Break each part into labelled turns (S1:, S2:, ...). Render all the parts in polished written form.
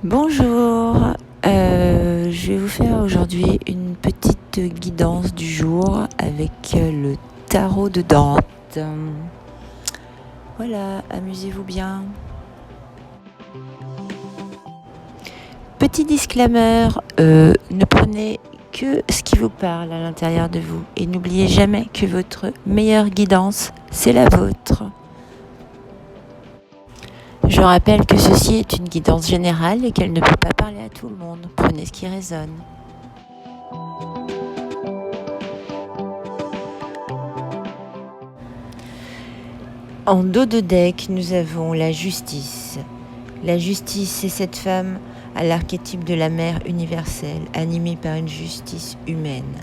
S1: Bonjour, je vais vous faire aujourd'hui une petite guidance du jour avec le tarot de Dante. Voilà, amusez-vous bien. Petit disclaimer, ne prenez que ce qui vous parle à l'intérieur de vous et n'oubliez jamais que votre meilleure guidance, c'est la vôtre. Je rappelle que ceci est une guidance générale et qu'elle ne peut pas parler à tout le monde. Prenez ce qui résonne. En dos de deck, nous avons la justice. La justice, c'est cette femme à l'archétype de la mère universelle, animée par une justice humaine.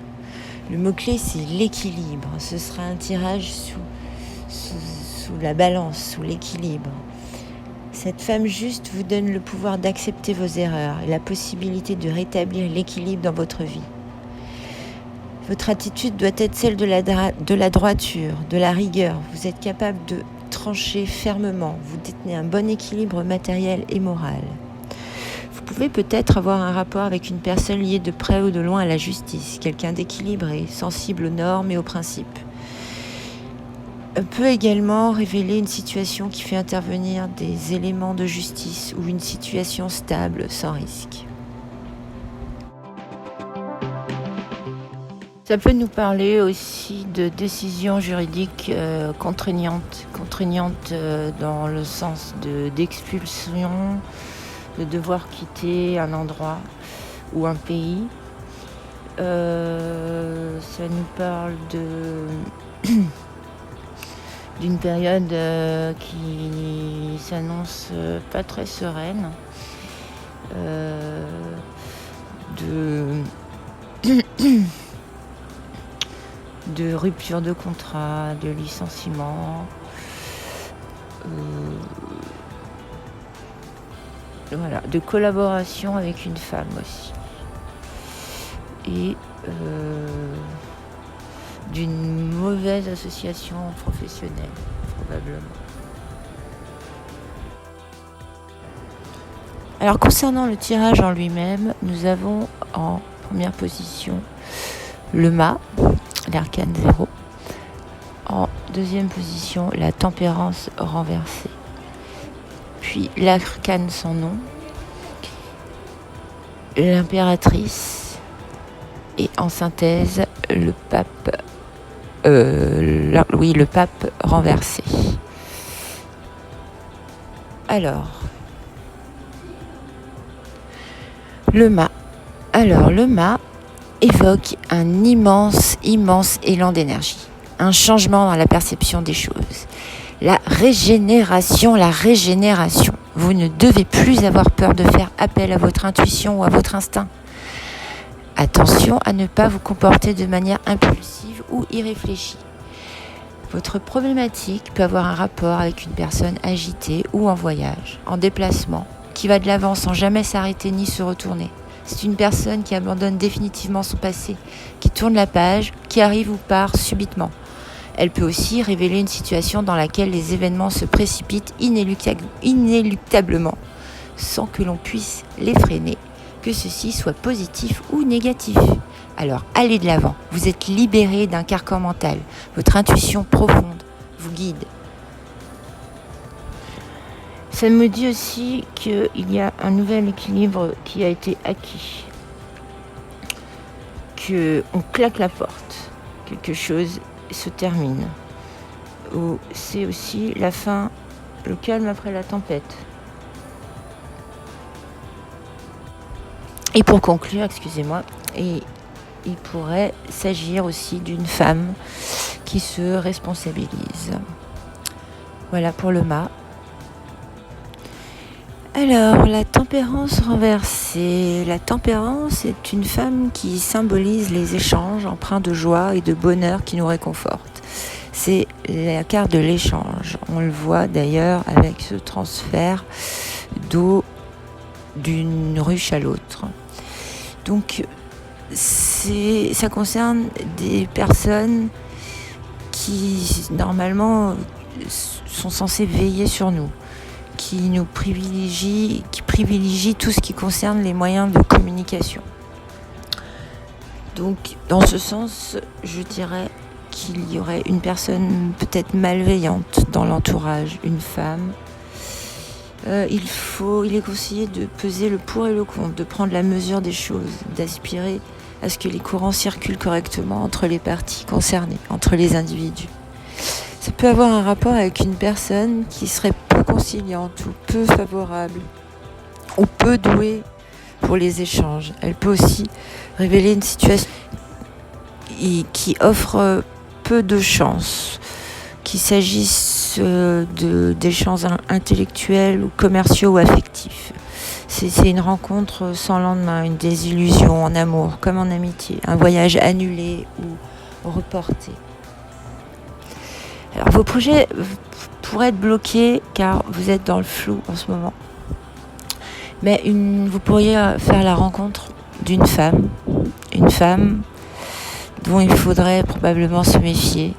S1: Le mot-clé, c'est l'équilibre. Ce sera un tirage sous la balance, sous l'équilibre. Cette femme juste vous donne le pouvoir d'accepter vos erreurs et la possibilité de rétablir l'équilibre dans votre vie. Votre attitude doit être celle de la droiture, de la rigueur. Vous êtes capable de trancher fermement. Vous détenez un bon équilibre matériel et moral. Vous pouvez peut-être avoir un rapport avec une personne liée de près ou de loin à la justice, quelqu'un d'équilibré, sensible aux normes et aux principes. Peut également révéler une situation qui fait intervenir des éléments de justice ou une situation stable sans risque. Ça peut nous parler aussi de décisions juridiques contraignantes dans le sens d'expulsion, de devoir quitter un endroit ou un pays. Ça nous parle d'une période qui s'annonce pas très sereine, de rupture de contrat, de licenciement, voilà, de collaboration avec une femme aussi, et d'une mauvaise association professionnelle, probablement. Alors concernant le tirage en lui-même, nous avons en première position le mât, l'arcane 0. En deuxième position, la tempérance renversée. Puis l'arcane sans nom, l'impératrice. Et en synthèse, le pape renversé. Alors, le mât. Le mât évoque un immense élan d'énergie, un changement dans la perception des choses, la régénération. Vous ne devez plus avoir peur de faire appel à votre intuition ou à votre instinct. Attention à ne pas vous comporter de manière impulsive ou irréfléchie. Votre problématique peut avoir un rapport avec une personne agitée ou en voyage, en déplacement, qui va de l'avant sans jamais s'arrêter ni se retourner. C'est une personne qui abandonne définitivement son passé, qui tourne la page, qui arrive ou part subitement. Elle peut aussi révéler une situation dans laquelle les événements se précipitent inéluctablement, sans que l'on puisse les freiner, que ceci soit positif ou négatif. Alors allez de l'avant, vous êtes libéré d'un carcan mental, votre intuition profonde vous guide. Ça me dit aussi qu'il y a un nouvel équilibre qui a été acquis, qu'on claque la porte, quelque chose se termine. C'est aussi la fin, le calme après la tempête. Et pour conclure, il pourrait s'agir aussi d'une femme qui se responsabilise. Voilà pour le mât. Alors, la tempérance renversée. La tempérance est une femme qui symbolise les échanges empreints de joie et de bonheur qui nous réconfortent. C'est la carte de l'échange. On le voit d'ailleurs avec ce transfert d'eau d'une ruche à l'autre. Donc, ça concerne des personnes qui, normalement, sont censées veiller sur nous, qui privilégie tout ce qui concerne les moyens de communication. Donc, dans ce sens, je dirais qu'il y aurait une personne peut-être malveillante dans l'entourage, une femme. Il est conseillé de peser le pour et le contre, de prendre la mesure des choses, d'aspirer à ce que les courants circulent correctement entre les parties concernées, entre les individus. Ça peut avoir un rapport avec une personne qui serait peu conciliante ou peu favorable ou peu douée pour les échanges. Elle peut aussi révéler une situation qui offre peu de chance, qu'il s'agisse d'échanges intellectuels ou commerciaux ou affectifs. C'est une rencontre sans lendemain, une désillusion en amour comme en amitié, un voyage annulé ou reporté. Alors vos projets pourraient être bloqués car vous êtes dans le flou en ce moment. Mais vous pourriez faire la rencontre d'une femme, une femme dont il faudrait probablement se méfier.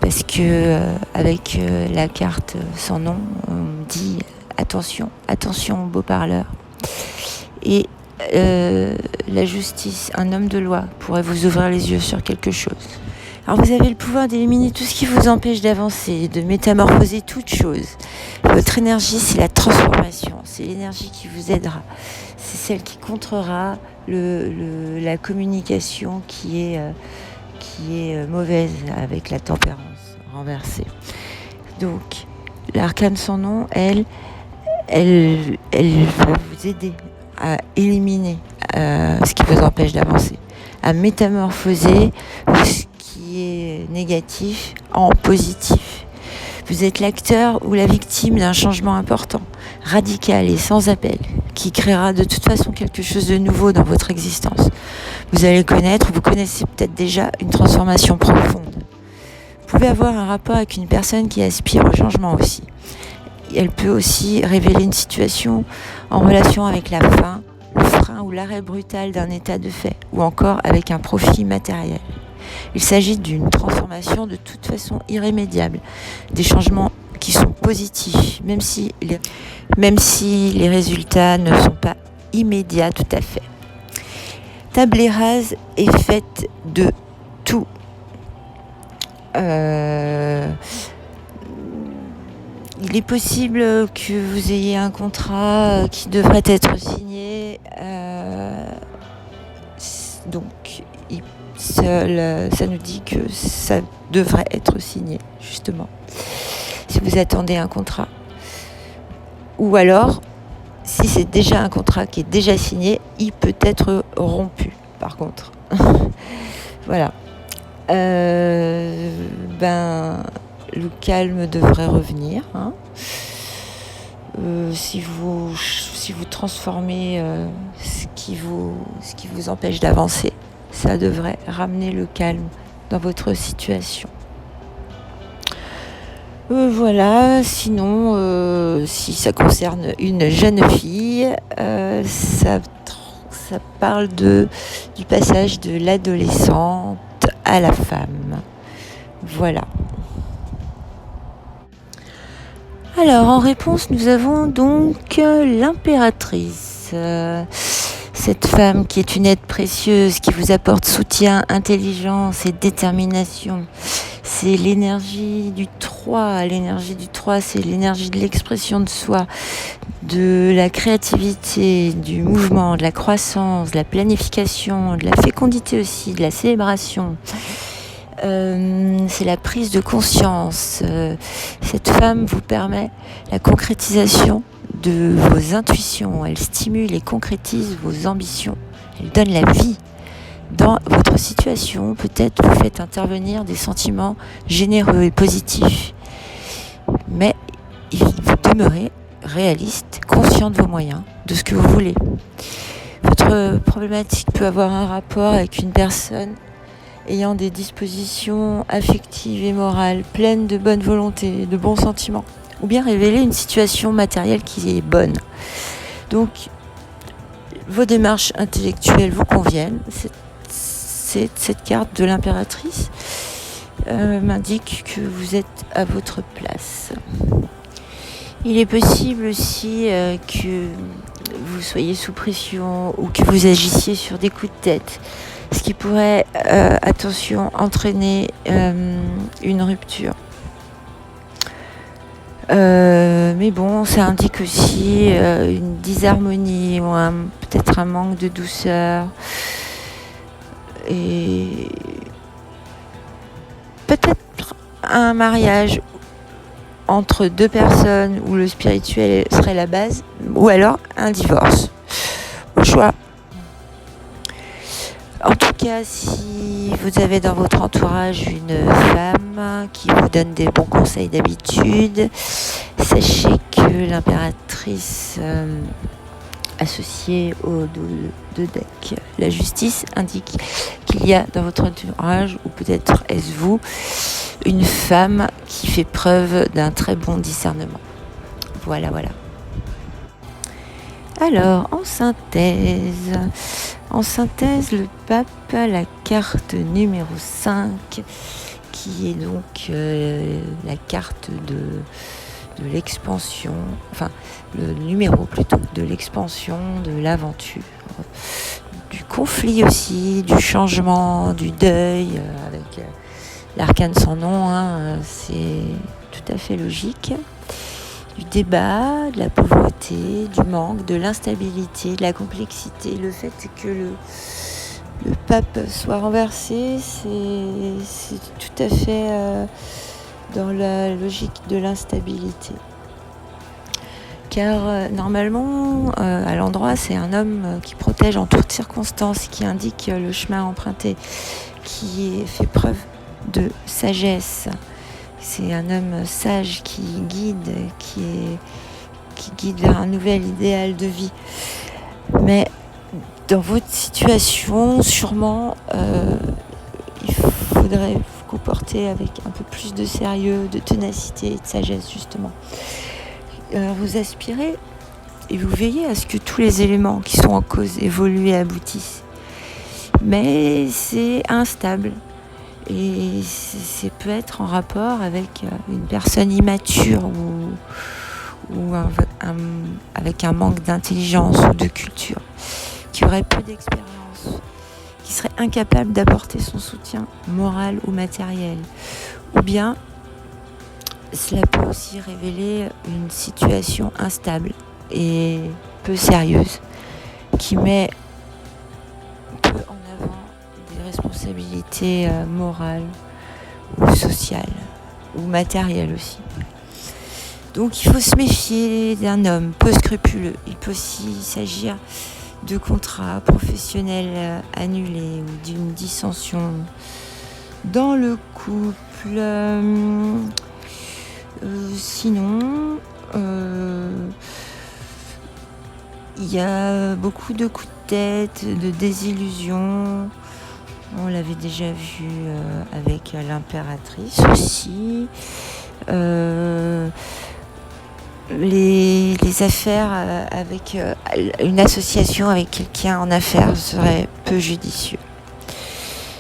S1: Parce que avec la carte sans nom, on dit attention au beau parleur. Et la justice, un homme de loi, pourrait vous ouvrir les yeux sur quelque chose. Alors vous avez le pouvoir d'éliminer tout ce qui vous empêche d'avancer, de métamorphoser toute chose. Votre énergie, c'est la transformation, c'est l'énergie qui vous aidera. C'est celle qui contrera la communication qui est mauvaise avec la tempérance renversée. Donc, l'arcane sans nom, elle va vous aider à éliminer ce qui vous empêche d'avancer, à métamorphoser ce qui est négatif en positif. Vous êtes l'acteur ou la victime d'un changement important, radical et sans appel, qui créera de toute façon quelque chose de nouveau dans votre existence. Vous connaissez peut-être déjà une transformation profonde. Vous pouvez avoir un rapport avec une personne qui aspire au changement aussi. Elle peut aussi révéler une situation en relation avec la faim, le frein ou l'arrêt brutal d'un état de fait, ou encore avec un profit matériel. Il s'agit d'une transformation de toute façon irrémédiable, des changements qui sont positifs, même si les résultats ne sont pas immédiats tout à fait. Table rase est faite de tout. Il est possible que vous ayez un contrat qui devrait être signé. Donc, ça nous dit que ça devrait être signé, justement. Si vous attendez un contrat. Ou alors, si c'est déjà un contrat qui est déjà signé, il peut être rompu, par contre. Voilà. Le calme devrait revenir. Si vous transformez ce qui vous empêche d'avancer, ça devrait ramener le calme dans votre situation. Voilà, sinon, si ça concerne une jeune fille, ça parle du passage de l'adolescente à la femme. Voilà. Alors, en réponse, nous avons donc l'impératrice. Cette femme qui est une aide précieuse, qui vous apporte soutien, intelligence et détermination. C'est l'énergie du 3. L'énergie du 3, c'est l'énergie de l'expression de soi, de la créativité, du mouvement, de la croissance, de la planification, de la fécondité aussi, de la célébration. C'est la prise de conscience. Cette femme vous permet la concrétisation de vos intuitions. Elle stimule et concrétise vos ambitions. Elle donne la vie. Dans votre situation, peut-être vous faites intervenir des sentiments généreux et positifs. Mais vous demeurez réaliste, conscient de vos moyens, de ce que vous voulez. Votre problématique peut avoir un rapport avec une personne ayant des dispositions affectives et morales, pleines de bonne volonté, de bons sentiments, ou bien révéler une situation matérielle qui est bonne. Donc, vos démarches intellectuelles vous conviennent. Cette carte de l'impératrice m'indique que vous êtes à votre place. Il est possible aussi que vous soyez sous pression ou que vous agissiez sur des coups de tête, ce qui pourrait, attention, entraîner une rupture. Mais bon, ça indique aussi une disharmonie ou peut-être un manque de douceur et peut-être un mariage entre deux personnes où le spirituel serait la base, ou alors un divorce. Au choix. En tout cas, si vous avez dans votre entourage une femme qui vous donne des bons conseils d'habitude, sachez que l'impératrice associée au de deck, la justice, indique qu'il y a dans votre entourage, ou peut-être est-ce vous, une femme qui fait preuve d'un très bon discernement. Voilà. Alors, en synthèse, le pape, la carte numéro 5, qui est donc la carte de l'expansion, enfin le numéro plutôt, de l'expansion, de l'aventure, du conflit aussi, du changement, du deuil, avec l'arcane sans nom, c'est tout à fait logique. Du débat, de la pauvreté, du manque, de l'instabilité, de la complexité. Le fait que le pape soit renversé, c'est tout à fait dans la logique de l'instabilité. Car normalement, à l'endroit, c'est un homme qui protège en toutes circonstances, qui indique le chemin emprunté, qui fait preuve de sagesse. C'est un homme sage qui guide vers un nouvel idéal de vie. Mais dans votre situation, sûrement, il faudrait vous comporter avec un peu plus de sérieux, de ténacité et de sagesse, justement. Vous aspirez et vous veillez à ce que tous les éléments qui sont en cause évoluent et aboutissent. Mais c'est instable. Et ça peut être en rapport avec une personne immature ou avec un manque d'intelligence ou de culture, qui aurait peu d'expérience, qui serait incapable d'apporter son soutien moral ou matériel. Ou bien, cela peut aussi révéler une situation instable et peu sérieuse, qui met peu en avant des responsabilités morales ou sociales ou matérielles aussi. Donc il faut se méfier d'un homme peu scrupuleux. Il peut aussi s'agir de contrats professionnels annulés ou d'une dissension dans le couple. Sinon, il y a beaucoup de coups de tête, de désillusions. On l'avait déjà vu avec l'impératrice aussi. Les affaires avec une association avec quelqu'un en affaires serait peu judicieux.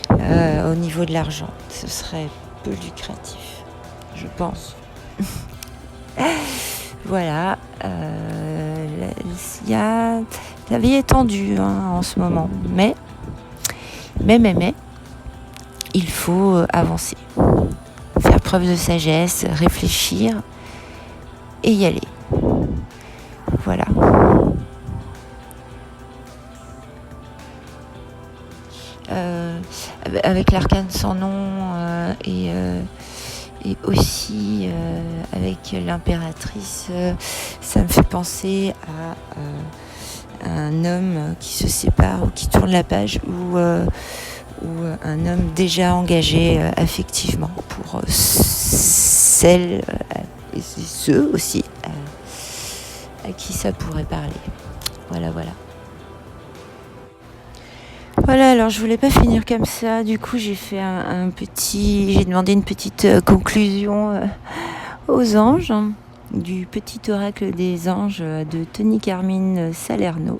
S1: Au niveau de l'argent, ce serait peu lucratif, je pense. Voilà, la vie est tendue en ce moment, mais il faut avancer, faire preuve de sagesse, réfléchir et y aller. Voilà. Avec l'arcane sans nom et aussi avec l'impératrice, ça me fait penser à un homme qui se sépare ou qui tourne la page ou un homme déjà engagé affectivement pour celles et ceux aussi à qui ça pourrait parler. Voilà. Voilà, alors je voulais pas finir comme ça, du coup j'ai fait j'ai demandé une petite conclusion aux anges, du petit oracle des anges de Tony Carmine Salerno.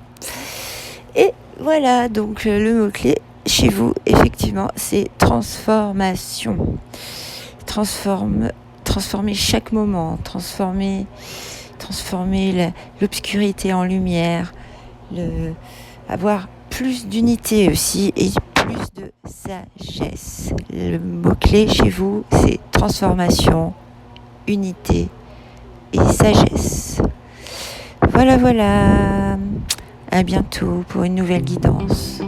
S1: Et voilà, donc le mot-clé chez vous, effectivement, c'est transformation. Transformer chaque moment, transformer transformer l'obscurité en lumière, avoir plus d'unité aussi et plus de sagesse. Le mot-clé chez vous, c'est transformation, unité et sagesse. Voilà. À bientôt pour une nouvelle guidance.